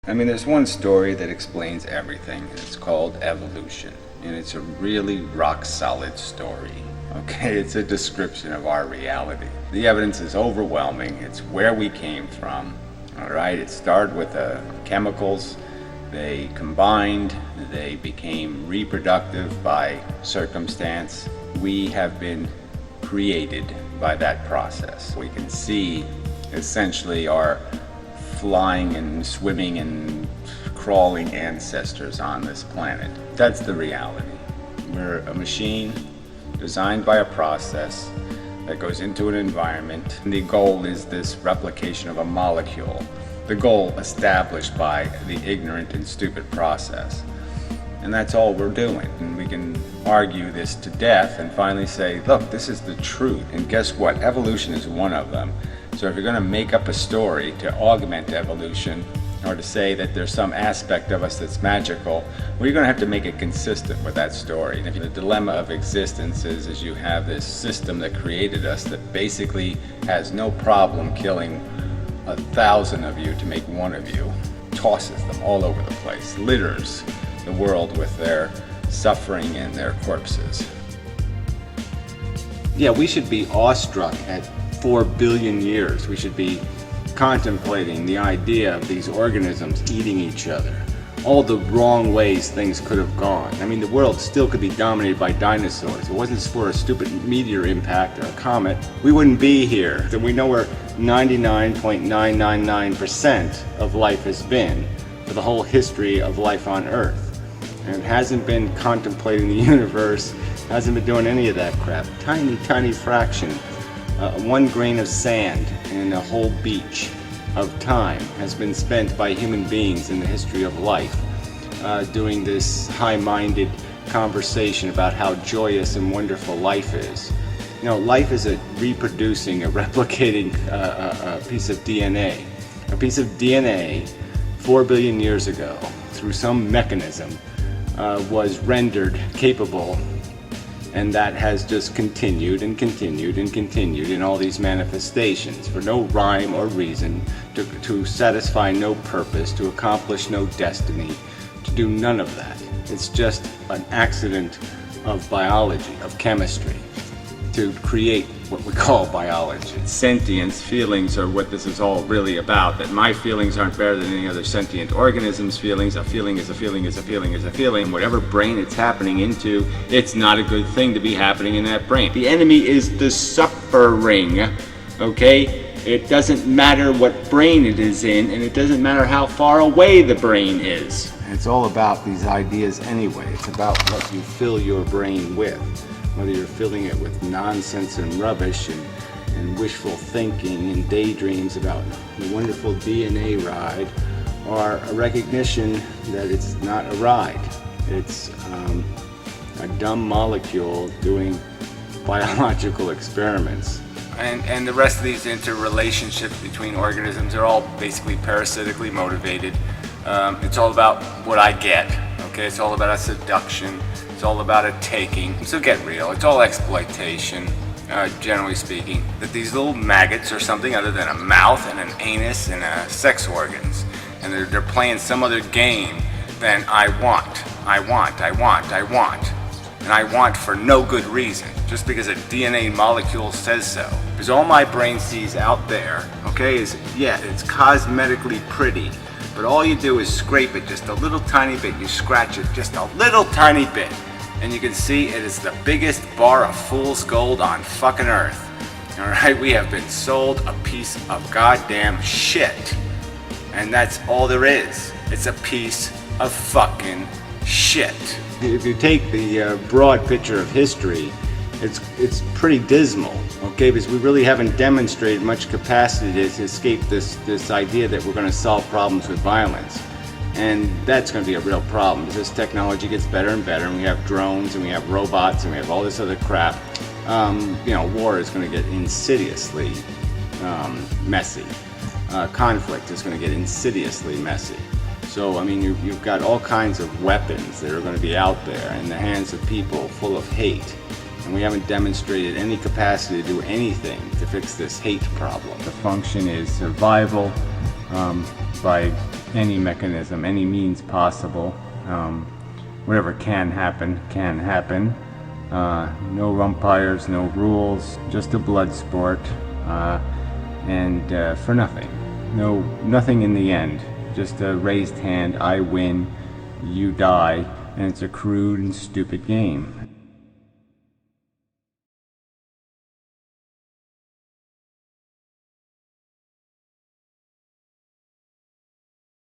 I mean, there's one story that explains everything, and it's called evolution. And it's a really rock-solid story. Okay, it's a description of our reality. The evidence is overwhelming. It's where we came from. All right, it started with chemicals. They combined. They became reproductive by circumstance. We have been created by that process. We can see essentially our flying and swimming and crawling ancestors on this planet. That's the reality. We're a machine designed by a process that goes into an environment. And the goal is this replication of a molecule. The goal established by the ignorant and stupid process. And that's all we're doing. And we can argue this to death and finally say, look, this is the truth. And guess what? Evolution is one of them. So if you're going to make up a story to augment evolution, or to say that there's some aspect of us that's magical, well, you're going to have to make it consistent with that story. And if the dilemma of existence is you have this system that created us that basically has no problem killing 1,000 of you to make one of you, tosses them all over the place, litters the world with their suffering and their corpses. Yeah, we should be awestruck at 4 billion years. We should be contemplating the idea of these organisms eating each other. All the wrong ways things could have gone. I mean, the world still could be dominated by dinosaurs. If it wasn't for a stupid meteor impact or a comet, we wouldn't be here. And we know where 99.999% of life has been for the whole history of life on Earth. And it hasn't been contemplating the universe, hasn't been doing any of that crap. Tiny, tiny fraction. 1 grain of sand in a whole beach of time has been spent by human beings in the history of life doing this high-minded conversation about how joyous and wonderful life is. You know, life is a reproducing, a replicating piece of DNA. A piece of DNA 4 billion years ago, through some mechanism, was rendered capable, and that has just continued and continued and continued in all these manifestations for no rhyme or reason, to satisfy no purpose, to accomplish no destiny, to do none of that. It's just an accident of biology, of chemistry, to create what we call biology. Sentience, feelings are what this is all really about, that my feelings aren't better than any other sentient organism's feelings. A feeling is a feeling is a feeling is a feeling. Whatever brain it's happening into, it's not a good thing to be happening in that brain. The enemy is the suffering, okay? It doesn't matter what brain it is in, and it doesn't matter how far away the brain is. It's all about these ideas anyway. It's about what you fill your brain with. Whether you're filling it with nonsense and rubbish and wishful thinking and daydreams about the wonderful DNA ride, or a recognition that it's not a ride. It's a dumb molecule doing biological experiments. And the rest of these interrelationships between organisms are all basically parasitically motivated. It's all about what I get, okay? It's all about a seduction. It's all about a taking. So get real. It's all exploitation, generally speaking. That these little maggots are something other than a mouth and an anus and sex organs. And they're playing some other game than I want. And I want for no good reason. Just because a DNA molecule says so. Because all my brain sees out there, okay, is, yeah, it's cosmetically pretty. But all you do is scrape it just a little tiny bit. You scratch it just a little tiny bit. And you can see it is the biggest bar of fool's gold on fucking Earth. Alright, we have been sold a piece of goddamn shit. And that's all there is. It's a piece of fucking shit. If you take the broad picture of history, it's pretty dismal, okay? Because we really haven't demonstrated much capacity to escape this idea that we're going to solve problems with violence. And that's going to be a real problem. As this technology gets better and better, and we have drones, and we have robots, and we have all this other crap, you know, war is going to get insidiously messy. Conflict is going to get insidiously messy. So, I mean, you've got all kinds of weapons that are going to be out there in the hands of people full of hate. And we haven't demonstrated any capacity to do anything to fix this hate problem. The function is survival, by any mechanism, any means possible. Whatever can happen, can happen. No umpires, no rules, just a blood sport, and for nothing. Nothing in the end. Just a raised hand, I win, you die, and it's a crude and stupid game.